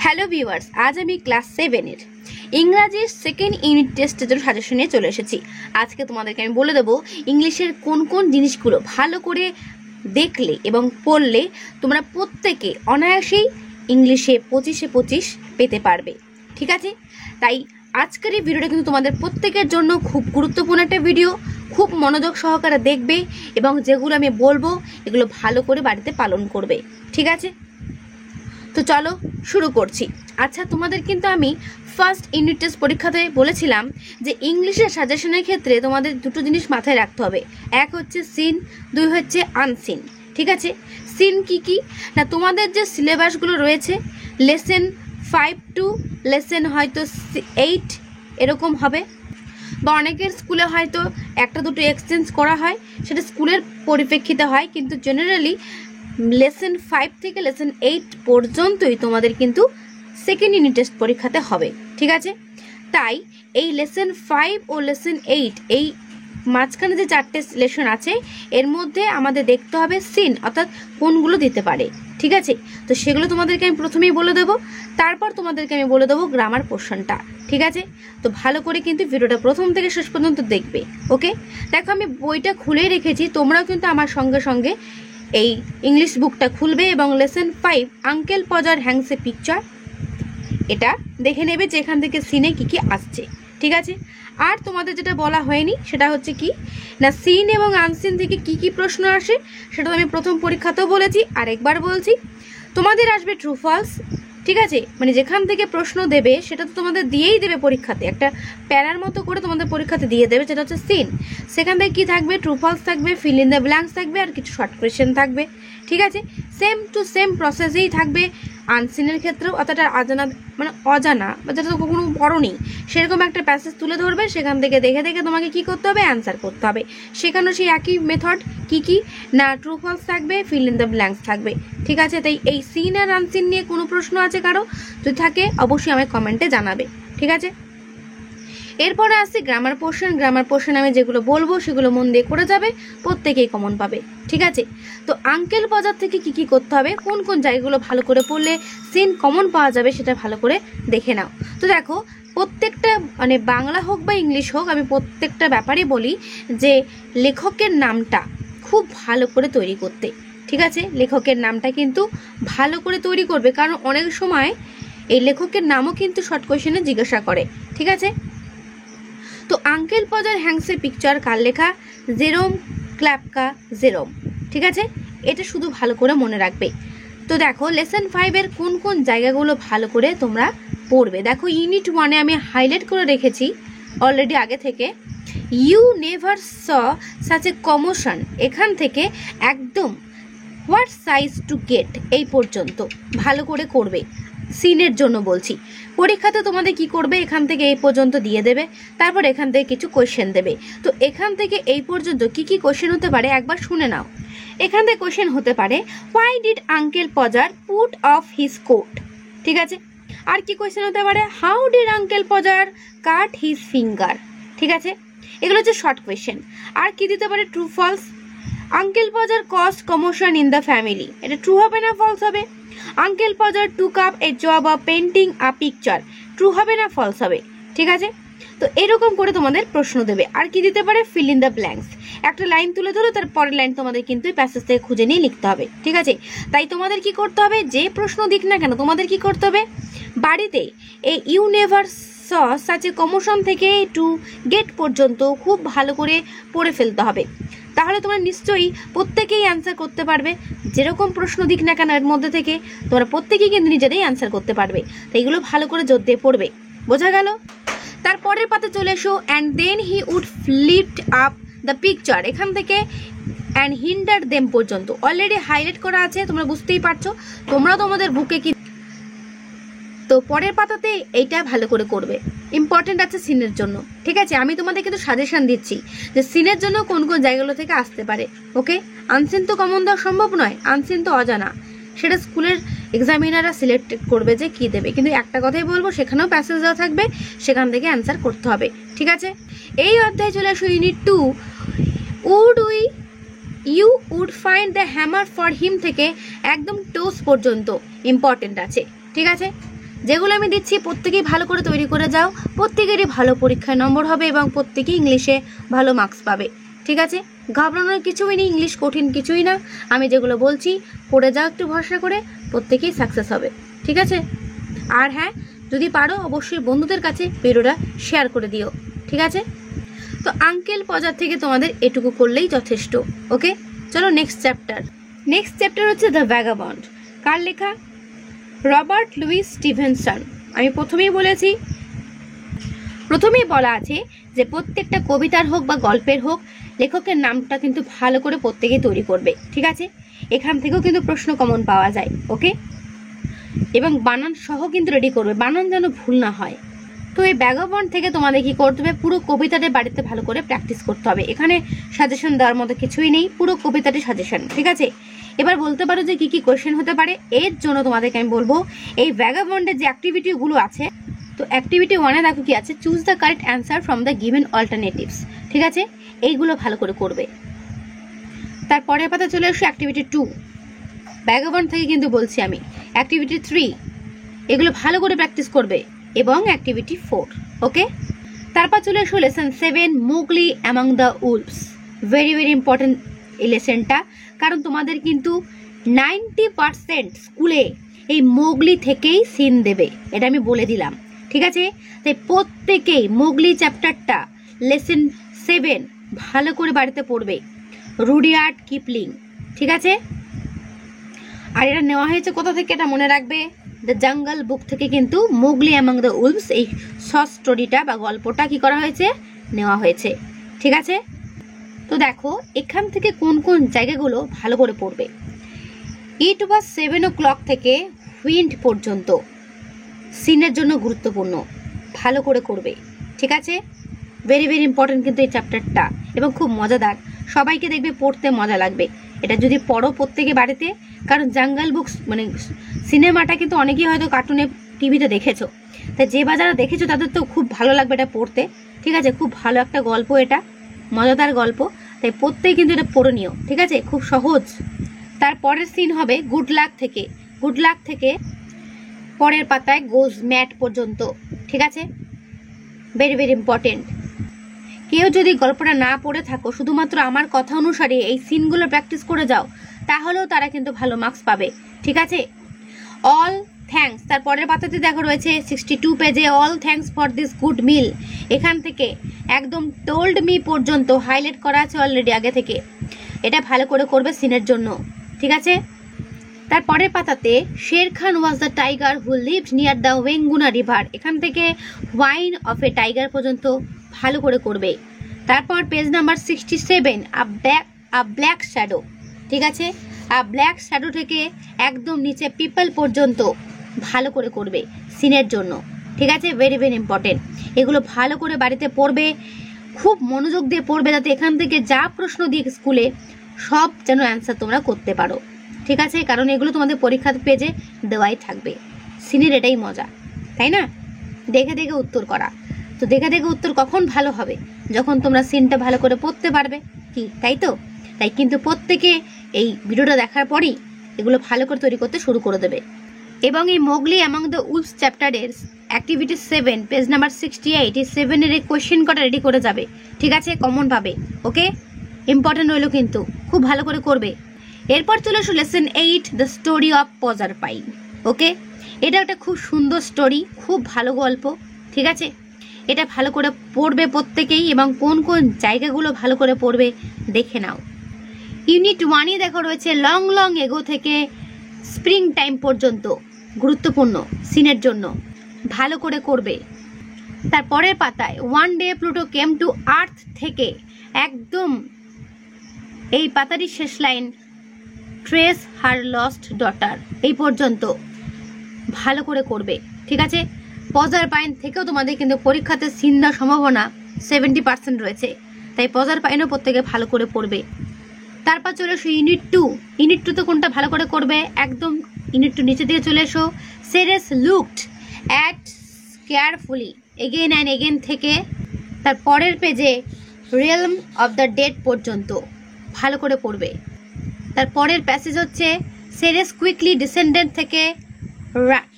Hello viewers, আজ আমি class 7-এর ইংরাজির second unit টেস্টের জন্য সাজেশন নিয়ে চলে এসেছি। আজকে তোমাদেরকে আমি বলে দেবো ইংলিশের কোন কোন জিনিসগুলো ভালো করে দেখলে এবং পড়লে তোমরা প্রত্যেকে অনায়াসেই ইংলিশে 25-এ 25 পেতে পারবে। ঠিক আছে, তাই আজকের এই ভিডিওটা কিন্তু তোমাদের প্রত্যেকের জন্য খুব গুরুত্বপূর্ণ একটা ভিডিও। খুব মনোযোগ সহকারে দেখবে এবং যেগুলো আমি বলবো এগুলো ভালো করে বাড়িতে পালন করবে। ঠিক আছে, তো চলো শুরু করছি। আচ্ছা, তোমাদের কিন্তু আমি ফার্স্ট ইউনিট টেস্ট পরীক্ষাতে বলেছিলাম যে ইংলিশের সাজেশনের ক্ষেত্রে তোমাদের দুটো জিনিস মাথায় রাখতে হবে। এক হচ্ছে সিন, দুই হচ্ছে আনসিন। ঠিক আছে, সিন কি না, তোমাদের যে সিলেবাসগুলো রয়েছে লেসন 5 টু লেসন হয়তো 8 এরকম হবে, বা অনেকের স্কুলে হয়তো একটা দুটো এক্সচেঞ্জ করা হয়, সেটা স্কুলের পরিপ্রেক্ষিতে হয়, কিন্তু জেনারেলি লেসন 5 থেকে লেসন 8 পর্যন্তই তোমাদের কিন্তু সেকেন্ড ইউনিট টেস্ট পরীক্ষাতে হবে। ঠিক আছে, তাই এই লেসন 5 ও লেসন 8 এই মাঝখানে যে 4টে লেসন আছে এর মধ্যে আমাদের দেখতে হবে সিন, অর্থাৎ কোনগুলো দিতে পারে। ঠিক আছে, তো সেগুলো তোমাদেরকে আমি প্রথমেই বলে দেবো, তারপর তোমাদেরকে আমি বলে দেবো গ্রামার পোর্শনটা। ঠিক আছে, তো ভালো করে কিন্তু ভিডিওটা প্রথম থেকে শেষ পর্যন্ত দেখবে। ওকে, দেখো আমি বইটা খুলে রেখেছি, তোমরাও কিন্তু আমার সঙ্গে সঙ্গে এই ইংলিশ বুকটা খুলবে এবং lesson 5 uncle পজার Hanks a picture এটা দেখে নেবে যে এখান থেকে সিনে কি আসছে। ঠিক আছে, আর তোমাদের যেটা বলা হয়নি সেটা হচ্ছে কি না, সিন এবং আনসিন থেকে কি প্রশ্ন আসে সেটা তো আমি প্রথম পরীক্ষাতেও বলেছি, আর একবার বলছি, তোমাদের আসবে ট্রু ফলস। ঠিক আছে, মানে যেখান থেকে প্রশ্ন দেবে সেটা তো তোমাদের দিয়েই দেবে পরীক্ষাতে, একটা প্যারার মতো করে তোমাদের পরীক্ষাতে দিয়ে দেবে, যেটা হচ্ছে সিন। সেখান থেকে কি থাকবে, ট্রু ফলস থাকবে, ফিল ইন দ্য ব্ল্যাঙ্কস থাকবে, আর কিছু শর্ট কোয়েশ্চেন থাকবে। ঠিক আছে, সেম টু সেম প্রসেসেই থাকবে আনসিনের ক্ষেত্রেও, অর্থাৎ অজানা বা যেটা তো কখনো পড়োনি সেরকম একটা প্যাসেজ তুলে ধরবে, সেখান থেকে দেখে দেখে তোমাকে কি করতে হবে, অ্যান্সার করতে হবে। সেখানেও সেই একই মেথড, কি না ট্রু ফলস থাকবে, ফিল ইন দ্য ব্ল্যাঙ্কস থাকবে। ঠিক আছে, তাই এই সিন আর আনসিন নিয়ে কোনো প্রশ্ন আছে কারো, যদি থাকে অবশ্যই আমায় কমেন্টে জানাবে। ঠিক আছে, এরপরে আসছি গ্রামার পোর্শন। গ্রামার পোর্শন আমি যেগুলো বলবো সেগুলো মন দিয়ে করে যাবে, প্রত্যেকেই কমন পাবে। ঠিক আছে, তো আঙ্কেল পজার থেকে কি করতে হবে, কোন কোন জায়গাগুলো ভালো করে পড়লে সিন কমন পাওয়া যাবে সেটা ভালো করে দেখে নাও। তো দেখো, প্রত্যেকটা মানে বাংলা হোক বা ইংলিশ হোক, আমি প্রত্যেকটা ব্যাপারে বলি যে লেখকের নামটা খুব ভালো করে তৈরি করতে। ঠিক আছে, লেখকের নামটা কিন্তু ভালো করে তৈরি করবে, কারণ অনেক সময় এই লেখকের নামও কিন্তু শর্ট কোয়েশ্চেনে জিজ্ঞাসা করে। ঠিক আছে, তো আঙ্কেল পজার হ্যাংসে পিকচার কার লেখা, জেরোম ক্ল্যাপকা জেরোম। ঠিক আছে, এটা শুধু ভালো করে মনে রাখবে। তো দেখো লেসন 5-এর কোন কোন জায়গাগুলো ভালো করে তোমরা পড়বে। দেখো ইউনিট 1-এ আমি হাইলাইট করে রেখেছি অলরেডি আগে থেকে, you never saw such a commotion, এখান থেকে একদম হোয়াট সাইজ টু গেট এই পর্যন্ত ভালো করে করবে। সিনের জন্য বলছি, পরীক্ষাতে তোমাদের কি করবে, এখান থেকে এই পর্যন্ত দিয়ে দেবে, তারপর এখান থেকে কিছু কোয়েশ্চেন দেবে। তো এখান থেকে এই পর্যন্ত কি কোয়েশ্চেন হতে পারে একবার শুনে নাও। এখান থেকে কোয়েশ্চেন হতে পারে, why did uncle Podger put off his coat. ঠিক আছে, আর কি কোয়েশ্চেন হতে পারে, how did uncle Podger cut his finger. ঠিক আছে, এগুলো হচ্ছে শর্ট কোয়েশ্চেন। আর কি দিতে পারে, true false, uncle Podger caused commotion in the family, এটা ট্রু হবে না ফলস হবে। Uncle Podger took up a job of painting a picture, true হবে না ফলস হবে। ঠিক আছে, তো এরকম করে তোমাদের প্রশ্ন দেবে। আর কি দিতে পারে, ফিল ইন দ্য ব্ল্যাঙ্কস, একটা লাইন তুলে ধরো, তার পরের লাইন তোমাদের কিন্তু প্যাসেজ থেকে খুঁজে নিয়ে লিখতে হবে। ঠিক আছে, তাই তোমাদের কি করতে হবে, যে প্রশ্ন দিক না কেন তোমাদের কি করতে হবে, বাড়িতে এই you never saw such a commotion থেকে টু গেট পর্যন্ত খুব ভালো করে পড়ে ফেলতে হবে। তাহলে তোমরা নিশ্চয়ই প্রত্যেকেই অ্যান্সার করতে পারবে, যেরকম প্রশ্ন দিক না কেন এর মধ্যে থেকে তোমরা প্রত্যেকেই কিন্তু নিজেরাই অ্যান্সার করতে পারবে। তাই এগুলো ভালো করে জোর দিয়ে পড়বে, বোঝা গেল। তারপরের পাতে চলে এসো, and then he would lift up the picture, এখান থেকে অ্যান্ড হিন্ডার দেম পর্যন্ত অলরেডি হাইলাইট করা আছে, তোমরা বুঝতেই পারছো। তোমরা তোমাদের বুকে কি, তো পরের পাতাতে এইটা ভালো করে করবে, ইম্পর্টেন্ট আছে সিনের জন্য। ঠিক আছে, আমি তোমাদের কিন্তু সাজেশন দিচ্ছি যে সিনের জন্য কোন কোন জায়গাগুলো থেকে আসতে পারে। ওকে, আনসিন তো কমন দেওয়া সম্ভব নয়, আনসিন তো অজানা, সেটা স্কুলের এক্সামিনাররা সিলেক্ট করবে যে কি দেবে, কিন্তু একটা কথাই বলবো, সেখানেও প্যাসেজ দেওয়া থাকবে, সেখান থেকে অ্যান্সার করতে হবে। ঠিক আছে, এই অধ্যায়ে চলে আসো unit 2, you would find the hammer for him থেকে একদম টোস পর্যন্ত ইম্পর্টেন্ট আছে। ঠিক আছে, যেগুলো আমি দিচ্ছি প্রত্যেকেই ভালো করে তৈরি করে যাও, প্রত্যেকেরই ভালো পরীক্ষায় নম্বর হবে এবং প্রত্যেকেই ইংলিশে ভালো মার্কস পাবে। ঠিক আছে, ঘাবড়ানোর কিছুই নেই, ইংলিশ কঠিন কিছুই না। আমি যেগুলো বলছি পড়ে যাও একটু ভরসা করে, প্রত্যেকেই সাকসেস হবে। ঠিক আছে, আর হ্যাঁ, যদি পারো অবশ্যই বন্ধুদের কাছে ভিডিওটা শেয়ার করে দিও। ঠিক আছে, তো আঙ্কেল পজার থেকে তোমাদের এটুকু করলেই যথেষ্ট। ওকে, চলো নেক্সট চ্যাপ্টার হচ্ছে দ্য ভ্যাগাবন্ড। কার লেখা? Robert Louis Stevenson. আমি প্রথমেই বলা আছে যে প্রত্যেকটা কবিতার হোক বা গল্পের হোক, লেখকের নামটা কিন্তু ভালো করে প্রত্যেকেই তৈরি করবে। ঠিক আছে, এখান থেকেও কিন্তু প্রশ্ন কমন পাওয়া যায়। ওকে, এবং বানান সহ কিন্তু রেডি করবে, বানান যেন ভুল না হয়। তো এই ভ্যাগাবন্ড থেকে তোমাদের কি করতে হবে, পুরো কবিতাটা বাড়িতে ভালো করে প্র্যাকটিস করতে হবে। এখানে সাজেশন দেওয়ার মতো কিছুই নেই, পুরো কবিতাটি সাজেশন। ঠিক আছে, এবার বলতে পারো যে কি কি কোয়েশ্চেন হতে পারে। এর জন্য তোমাদেরকে আমি বলবো এই ভ্যাগাবন্ডের যে অ্যাক্টিভিটিগুলো আছে, তো অ্যাক্টিভিটি 1-এ দেখো কি আছে, choose the correct answer from the given alternatives. ঠিক আছে, এইগুলো ভালো করে করবে। তারপরে পাতা চলে আসো অ্যাক্টিভিটি 2, ভ্যাগাবন্ড থেকে কিন্তু বলছি আমি। অ্যাক্টিভিটি 3, এগুলো ভালো করে প্র্যাকটিস করবে, এবং অ্যাক্টিভিটি 4। ওকে, তারপর চলে আসো lesson 7, Mowgli among the Wolves. Very very important এই লেসনটা, কারণ তোমাদের কিন্তু 90% স্কুলে এই মোগলি থেকেই সিন দেবে, এটা আমি বলে দিলাম। ঠিক আছে, তাই প্রত্যেকেই মোগলি চ্যাপ্টারটা লেসন 7 ভালো করে বাড়িতে পড়বে, রুডিয়ার্ড কিপলিং। ঠিক আছে, আর এটা নেওয়া হয়েছে কোথা থেকে এটা মনে রাখবে, দ্য জাঙ্গল বুক থেকে কিন্তু মোগলি অ্যামং দ্য উলভস এই শর্ট স্টোরিটা বা গল্পটা কি করা হয়েছে, নেওয়া হয়েছে। ঠিক আছে, তো দেখো এখান থেকে কোন কোন জায়গাগুলো ভালো করে পড়বে। ইট ওয়াজ 7 o'clock থেকে হুইন্ড পর্যন্ত সিনের জন্য গুরুত্বপূর্ণ, ভালো করে করবে। ঠিক আছে, ভেরি ভেরি ইম্পর্টেন্ট কিন্তু এই চ্যাপ্টারটা, এবং খুব মজাদার, সবাইকে দেখবে পড়তে মজা লাগবে এটা যদি পড়ো প্রত্যেকে বাড়িতে। কারণ জাঙ্গল বুকস মানে সিনেমাটা কিন্তু অনেকেই হয়তো কার্টুনে টিভিতে দেখেছো, তাই যে বা যারা দেখেছো তাদের তো খুব ভালো লাগবে এটা পড়তে। ঠিক আছে, খুব ভালো একটা গল্প, এটা মজাদার গল্প, তাই প্রত্যেকে কিন্তু এটা পড়ে নিও। ঠিক আছে, খুব সহজ। তারপরের সিন হবে গুড লাক থেকে পরের পাতায় গোজ ম্যাট পর্যন্ত। ঠিক আছে, ভেরি ভেরি ইম্পর্টেন্ট। কেউ যদি গল্পটা না পড়ে থাকো, শুধুমাত্র আমার কথা অনুসারে এই সিনগুলো প্র্যাকটিস করে যাও, তাহলেও তারা কিন্তু ভালো মার্কস পাবে। ঠিক আছে, অল থ্যাঙ্কস, তারপরের পাতাতে দেখো রয়েছে 62 পেজে, all thanks for this good মিল। এখান থেকে একদম টোল্ড মি পর্যন্ত হাইলাইট করা আছে অলরেডি আগে থেকে, এটা ভালো করে করবে সিনের জন্য। ঠিক আছে, তারপরের পাতাতে Shere Khan was the tiger who lived near the Waingunga river, এখান থেকে ওয়াইন অফ এ টাইগার পর্যন্ত ভালো করে করবে। তারপর পেজ নাম্বার 67, আ ব্ল্যাক শ্যাডো। ঠিক আছে, আ ব্ল্যাক শ্যাডো থেকে একদম নিচে পিপল পর্যন্ত ভালো করে করবে সিনের জন্য। ঠিক আছে, ভেরি ভেরি ইম্পর্টেন্ট। এগুলো ভালো করে বাড়িতে পড়বে, খুব মনোযোগ দিয়ে পড়বে, যাতে এখান থেকে যা প্রশ্ন দিয়ে স্কুলে সব যেন অ্যান্সার তোমরা করতে পারো। ঠিক আছে, কারণ এগুলো তোমাদের পরীক্ষার পেজে দেওয়াই থাকবে। সিনের এটাই মজা, তাই না? দেখে দেখে উত্তর করা। তো দেখে দেখে উত্তর কখন ভালো হবে, যখন তোমরা সিনটা ভালো করে পড়তে পারবে, কি তাই তো? তাই কিন্তু প্রত্যেকে এই ভিডিওটা দেখার পরই এগুলো ভালো করে তৈরি করতে শুরু করে দেবে। এবং এই মোগলি অ্যামং দ্য উলভস চ্যাপ্টারের অ্যাক্টিভিটি 7 পেজ নাম্বার 68, এই 7-এর কোয়েশ্চেন কটা রেডি করে যাবে। ঠিক আছে, কমন পাবে। ওকে, ইম্পর্টেন্ট রইল কিন্তু, খুব ভালো করে করবে। এরপর চলে আসো লেসন 8, দ্য স্টোরি অফ পজার পাইন। ওকে, এটা একটা খুব সুন্দর স্টোরি, খুব ভালো গল্প। ঠিক আছে, এটা ভালো করে পড়বে প্রত্যেকেই, এবং কোন কোন জায়গাগুলো ভালো করে পড়বে দেখে নাও। ইউনিট 1-ই দেখো রয়েছে লং লং এগো থেকে স্প্রিং টাইম পর্যন্ত, গুরুত্বপূর্ণ সিনের জন্য, ভালো করে করবে। তারপরের পাতায় one day Pluto came to earth থেকে একদম এই পাতারই শেষ লাইন ট্রেস হার লস্ট ডটার, এই পর্যন্ত ভালো করে করবে। ঠিক আছে, পজার পাইন থেকেও তোমাদের কিন্তু পরীক্ষাতে সিন দেওয়ার সম্ভাবনা 70% রয়েছে, তাই পজার পাইনও প্রত্যেকে ভালো করে পড়বে। তারপর চলে এসো ইউনিট 2 তো কোনটা ভালো করে করবে, একদম ইউনিট 2 নিচে দিয়ে চলে এসো। Ceres looked at carefully again and again থেকে তার পরের পেজে রিয়েলম অফ দ্য ডেড পর্যন্ত ভালো করে পড়বে। তার পরের প্যাসেজ হচ্ছে সেরেস কুইকলি ডিসেন্ডেন্ট থেকে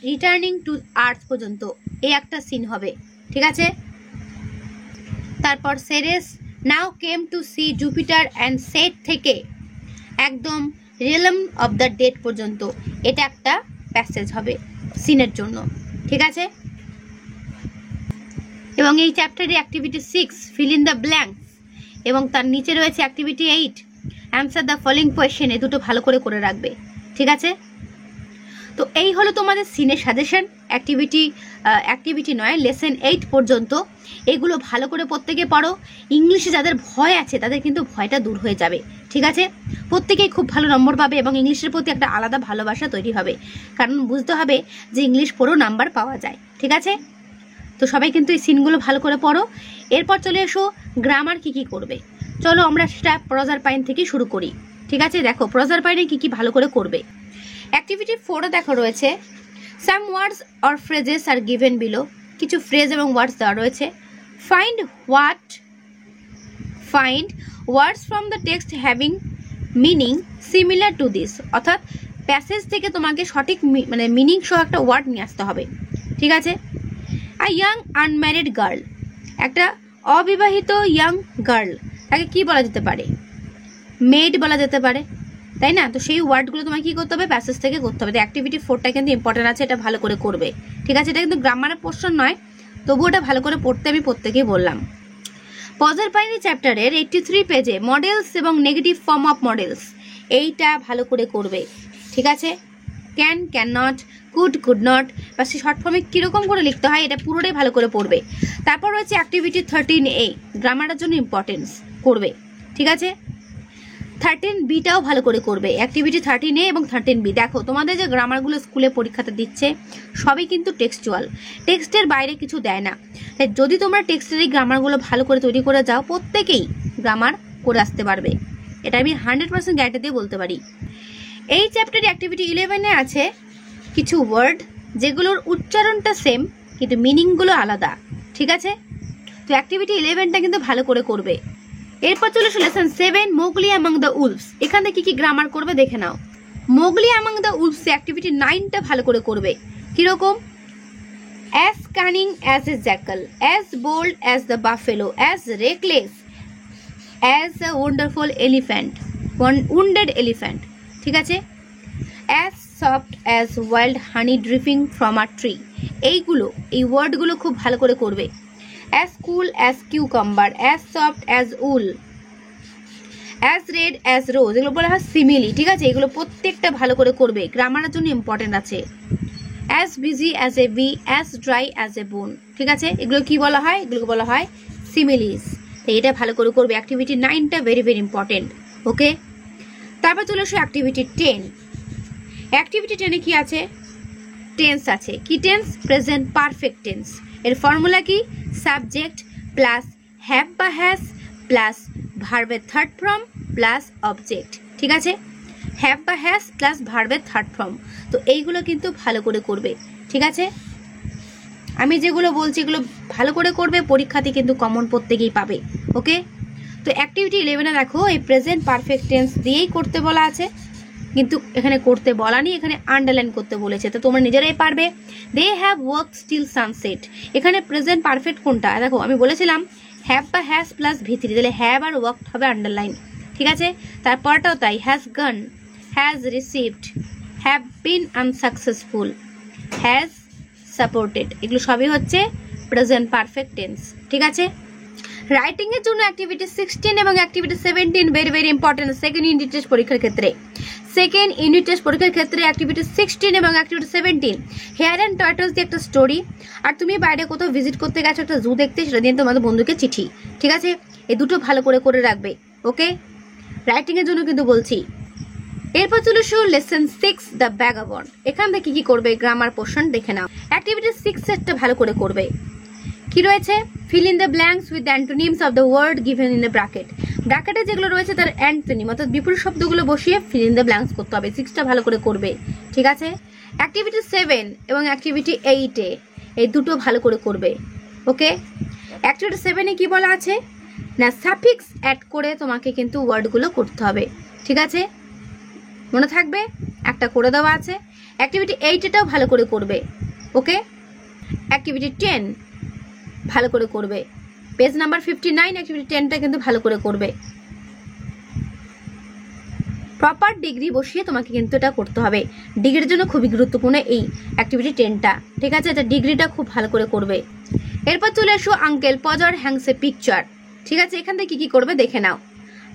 রিটার্নিং টু আর্থ পর্যন্ত এই একটা সিন হবে, ঠিক আছে। তারপর Ceres now came to see Jupiter and set থেকে একদম রিয়েলম অফ দ্য ডেড পর্যন্ত এটা একটা প্যাসেজ হবে সিনের জন্য, ঠিক আছে। এবং এই চ্যাপ্টারে activity 6 feel in the blanks এবং তার নিচে রয়েছে activity 8 answer the following question, এই দুটো ভালো করে রাখবে, ঠিক আছে। তো এই হলো তোমাদের সিনের সাজেশন। অ্যাক্টিভিটি নয়, লেসন 8 পর্যন্ত এগুলো ভালো করে প্রত্যেকে পড়ো। ইংলিশে যাদের ভয় আছে তাদের কিন্তু ভয়টা দূর হয়ে যাবে, ঠিক আছে। প্রত্যেকেই খুব ভালো নম্বর পাবে এবং ইংলিশের প্রতি একটা আলাদা ভালোবাসা তৈরি হবে, কারণ বুঝতে হবে যে ইংলিশ পড়েও নাম্বার পাওয়া যায়, ঠিক আছে। তো সবাই কিন্তু এই সিনগুলো ভালো করে পড়ো। এরপর চলে এসো গ্রামার কি করবে। চলো আমরা সেটা প্রজারপাইন থেকে শুরু করি, ঠিক আছে। দেখো প্রজারপাইনে কি ভালো করে করবে। অ্যাক্টিভিটি 4 দেখো রয়েছে some words or phrases are given below, কিছু ফ্রেজ এবং ওয়ার্ডস দেওয়া রয়েছে। Find words from the text having meaning similar to this, অর্থাৎ প্যাসেজ থেকে তোমাকে সঠিক মানে মিনিং সহ একটা ওয়ার্ড নিয়ে আসতে হবে, ঠিক আছে। আ ইয়াং আনম্যারিড গার্ল, একটা অবিবাহিত ইয়াং গার্ল, তাকে কি বলা যেতে পারে? মেড বলা যেতে পারে, তাই না। তো সেই ওয়ার্ডগুলো তোমাকে কি করতে হবে? প্যাসেজ থেকে করতে হবে। অ্যাক্টিভিটি 4টা কিন্তু ইম্পর্টেন্ট আছে, এটা ভালো করে করবে, ঠিক আছে। এটা কিন্তু গ্রামারের পোর্শন নয়, তবুও এটা ভালো করে পড়তে আমি প্রত্যেকেই বললাম। প্রজারপাইনি চ্যাপ্টারের 83 পেজে মডেলস এবং নেগেটিভ ফর্ম অফ মডেলস, এইটা ভালো করে করবে, ঠিক আছে। Can, can not, could not বা সে শর্ট ফর্মে কীরকম করে লিখতে হয় এটা পুরোটাই ভালো করে পড়বে। তারপর রয়েছে অ্যাক্টিভিটি 13A, গ্রামারের জন্য ইম্পর্টেন্স করবে, ঠিক আছে। 13Bটাও ভালো করে করবে। অ্যাক্টিভিটি 13A এবং 13B, দেখো তোমাদের যে গ্রামারগুলো স্কুলে পরীক্ষাতে দিচ্ছে সবই কিন্তু টেক্সচুয়াল, টেক্সটের বাইরে কিছু দেয় না। যদি তোমরা টেক্সটের এই গ্রামারগুলো ভালো করে তৈরি করে যাও প্রত্যেকেই গ্রামার করে আসতে পারবে, এটা আমি 100% গ্যারান্টি দিয়ে বলতে পারি। এই চ্যাপ্টারে অ্যাক্টিভিটি 11-এ আছে কিছু ওয়ার্ড যেগুলোর উচ্চারণটা সেম কিন্তু মিনিংগুলো আলাদা, ঠিক আছে। তো অ্যাক্টিভিটি 11টা কিন্তু ভালো করে করবে। এরপর চলে এসো lesson 7 Mowgli among the wolves, এখান থেকে কি গ্রামার করবে দেখে নাও। Mowgli among the wolves activity 9টা ভালো করে করবে। কিরকম? As cunning as a jackal, as bold as the buffalo, as reckless as a wonderful elephant, wounded elephant, ঠিক আছে। As soft as wild honey dripping from a tree, এই ওয়ার্ডগুলো খুব ভালো করে করবে। As cool as cucumber, as soft as উল, as red as রোজ, এগুলো বলা হয় সিমিলি, ঠিক আছে। এগুলো প্রত্যেকটা ভালো করে করবে, গ্রামারের জন্য ইম্পর্টেন্ট আছে। As busy as a bee, as dry as a bone, ঠিক আছে। এগুলো কি বলা হয়? এগুলোকে বলা হয় সিমিলিস। তাই এটা ভালো করে করবে। অ্যাক্টিভিটি 9টা ভেরি ইম্পর্টেন্ট, ওকে। তারপর চলে আসো অ্যাক্টিভিটি 10। অ্যাক্টিভিটি 10-এ কি আছে? টেন্স আছে। কি টেন্স? Present perfect tense. এর ফর্মুলা কি? সাবজেক্ট প্লাস হ্যাভ বা হ্যাজ প্লাস ভার্বের থার্ড ফর্ম প্লাস অবজেক্ট, ঠিক আছে। হ্যাভ বা হ্যাজ প্লাস ভার্বের থার্ড ফর্ম। তো এইগুলো কিন্তু ভালো করে করবে, ঠিক আছে। আমি যেগুলো বলছি এগুলো ভালো করে করবে, পরীক্ষাতে কিন্তু কমন প্রত্যেকেই পাবে, ওকে। তো অ্যাক্টিভিটি 11-এ দেখো এই প্রেজেন্ট পারফেক্ট টেন্স দিয়েই করতে বলা আছে, কিন্তু এখানে করতে বলা নেই, এখানে আন্ডারলাইন করতে বলেছে। তো তোমরা নিজেরাই পারবে। They have worked till sunset, এখানে প্রেজেন্ট পারফেক্ট কোনটা? দেখো আমি বলেছিলাম হ্যাভ বা হ্যাজ প্লাস ভিতরি, তাহলে হ্যাভ আর ওয়ার্ক হবে আন্ডারলাইন, ঠিক আছে। তারপরটাও তাই, has gone, has received, have been unsuccessful, has supported, এগুলো সবই হচ্ছে প্রেজেন্ট পারফেক্ট টেন্স, ঠিক আছে। রাইটিং এর জন্য অ্যাক্টিভিটি 16 এবং activity 17 very important second unit test পরীক্ষার ক্ষেত্রে। সেকেন্ড ইউনিট টেস্ট পরীক্ষার ক্ষেত্রে অ্যাক্টিভিটি 16 এবং অ্যাক্টিভিটি 17 হেয়ার অ্যান্ড টার্টলস দিয়ে একটা স্টোরি, আর তুমি বাইরে কোথাও ভিজিট করতে গেছো একটা জু দেখতে, সেটা দিয়ে তোমাদের বন্ধুকে চিঠি, ঠিক আছে। এই দুটো ভালো করে রাখবে, ওকে। রাইটিং এর জন্য কিন্তু বলছি। এরপর চলে এসো লেসন 6 দ্য ভ্যাগাবন্ড, এখান থেকে কি করবে? গ্রামার পোর্শন দেখে নাও। অ্যাক্টিভিটি 6-এরটা ভালো করে করবে। কি রয়েছে? Fill in the blanks with the antonyms of the word given in the bracket, ব্র্যাকেটে যেগুলো রয়েছে তার অ্যান্টোনিম অর্থাৎ বিপরীত শব্দগুলো বসিয়ে ফিল ইন দ্য ব্ল্যাঙ্কস করতে হবে। 6টা ভালো করে করবে, ঠিক আছে। অ্যাক্টিভিটি 7 এবং অ্যাক্টিভিটি 8-এ এই দুটো ভালো করে করবে, ওকে। অ্যাক্টিভিটি 7-এ কি বলা আছে না, সাফিক্স অ্যাড করে তোমাকে কিন্তু ওয়ার্ডগুলো করতে হবে, ঠিক আছে। মনে থাকবে, একটা করে দেওয়া আছে। অ্যাক্টিভিটি 8 এটাও ভালো করে করবে। ওকে, অ্যাক্টিভিটি 10 ভালো করে করবে। পেজ নাম্বার 59 অ্যাক্টিভিটি 10টা কিন্তু ভালো করে করবে। প্রপার ডিগ্রি বসিয়ে তোমাকে কিন্তু এটা করতে হবে। ডিগ্রির জন্য খুবই গুরুত্বপূর্ণ এই অ্যাক্টিভিটি 10টা, ঠিক আছে? এটা ডিগ্রিটা খুব ভালো করে করবে। এরপর চলে এসো আঙ্কেল পজার হ্যাংস এ পিকচার, ঠিক আছে? এখান থেকে কি করবে দেখে নাও।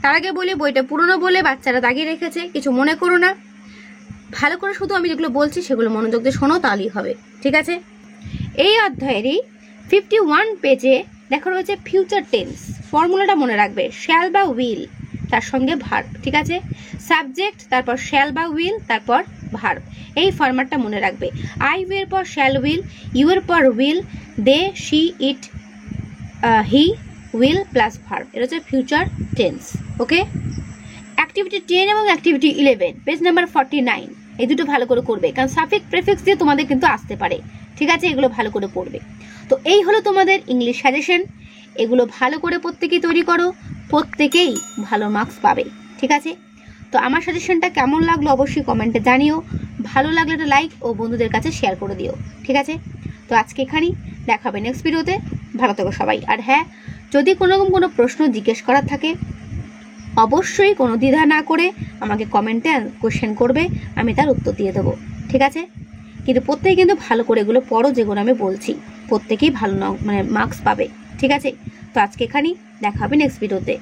তার আগে বলি বইটা পুরনো বলে বাচ্চারা দাগিয়ে রেখেছে, কিছু মনে করো না। ভালো করে শুধু আমি যেগুলো বলছি সেগুলো মনোযোগ দিয়ে শোনো, তাহলেই হবে, ঠিক আছে? এই অধ্যায়েরই 51 পেজে দেখা রয়েছে ফিউচার টেন্স। ফর্মুলাটা মনে রাখবে, শ্যাল বা উইল তার সঙ্গে ভার্ব, ঠিক আছে? সাবজেক্ট, তারপর শ্যাল বা উইল, তারপর ভার্ব। এই ফরম্যাটটা মনে রাখবে। আই এর পর শ্যাল উইল, ইউ এর পর will, they, she, it, he, will plus verb. এটা হচ্ছে ফিউচার টেন্স। ওকে, অ্যাক্টিভিটি 10 এবং অ্যাক্টিভিটি 11 পেজ নাম্বার 49 এই দুটো ভালো করে করবে, কারণ সাফিক্স প্রেফিক্স দিয়ে তোমাদের কিন্তু আসতে পারে, ঠিক আছে? এগুলো ভালো করে পড়বে। তো এই হলো তোমাদের ইংলিশ সাজেশন। এগুলো ভালো করে প্রত্যেকেই তৈরি করো, প্রত্যেকেই ভালো মার্কস পাবে, ঠিক আছে? তো আমার সাজেশনটা কেমন লাগলো অবশ্যই কমেন্টে জানিও। ভালো লাগলে একটা লাইক ও বন্ধুদের কাছে শেয়ার করে দিও, ঠিক আছে? তো আজকে এখানেই, দেখা হবে নেক্সট ভিডিওতে। ভালো থেকো সবাই। আর হ্যাঁ, যদি কোনো প্রশ্ন জিজ্ঞেস করার থাকে অবশ্যই কোনো দ্বিধা না করে আমাকে কমেন্টে কোশ্চেন করবে, আমি তার উত্তর দিয়ে দেবো, ঠিক আছে? কিন্তু প্রত্যেকে কিন্তু ভালো করে এগুলো পড়ো, যেগুলো আমি বলছি প্রত্যেকেই ভালো মার্কস পাবে, ঠিক আছে? তো আজকে এখানেই, দেখা হবে নেক্সট ভিডিওতে।